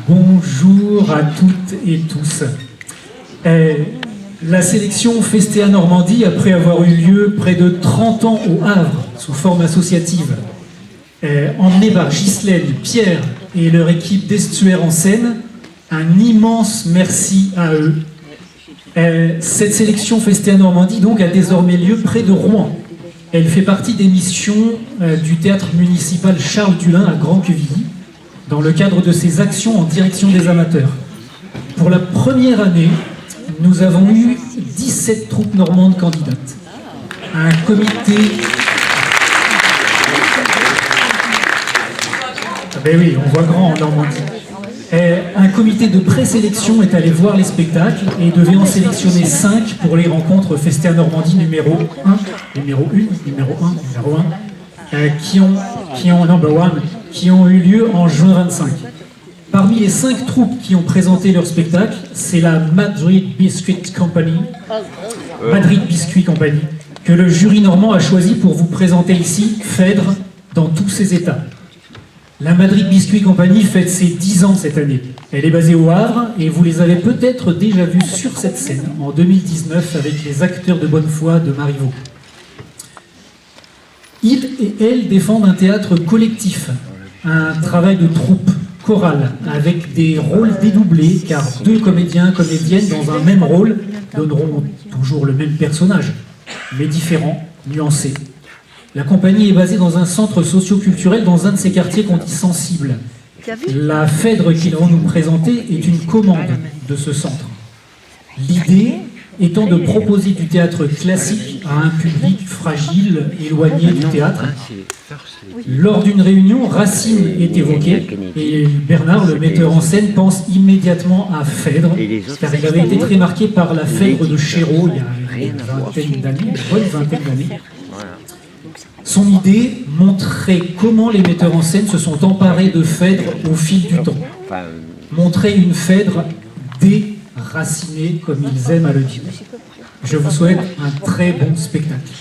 Bonjour à toutes et tous. La sélection Festea Normandie, après avoir eu lieu près de 30 ans au Havre, sous forme associative, emmenée par Ghislaine, Pierre et leur équipe d'Estuaire en Seine, un immense merci à eux. Cette sélection Festea Normandie donc, a désormais lieu près de Rouen. Elle fait partie des missions du théâtre municipal Charles Dulin à Grand-Quevilly, dans le cadre de ses actions en direction des amateurs. Pour la première année, nous avons eu 17 troupes normandes candidates. Un comité... Ah ben oui, on voit grand en Normandie. Un comité de présélection est allé voir les spectacles et devait en sélectionner 5 pour les rencontres Festea Normandie numéro 1, qui ont eu lieu en juin 25. Parmi les 5 troupes qui ont présenté leur spectacle, c'est la Madrid Biscuit Company, que le jury normand a choisi pour vous présenter ici Phèdre dans tous ses états. La Madrid Biscuit Company fête ses 10 ans cette année. Elle est basée au Havre et vous les avez peut-être déjà vus sur cette scène en 2019 avec les acteurs de bonne foi de Marivaux. Ils et elles défendent un théâtre collectif, un travail de troupe, chorale, avec des rôles dédoublés, car 2 comédiens, comédiennes dans un même rôle donneront toujours le même personnage, mais différent, nuancé. La compagnie est basée dans un centre socio-culturel dans un de ces quartiers qu'on dit sensibles. La Phèdre qu'ils vont nous présenter est une commande de ce centre. L'idée étant de proposer du théâtre classique à un public fragile, éloigné du théâtre. Lors d'une réunion, Racine est évoqué et Bernard, le metteur en scène, pense immédiatement à Phèdre, car il avait été très marqué par la Phèdre de Chéreau il y a une bonne vingtaine d'années. Son idée montrait comment les metteurs en scène se sont emparés de Phèdre au fil du temps. Montrer une Phèdre déracinée, comme ils aiment à le dire. Je vous souhaite un très bon spectacle.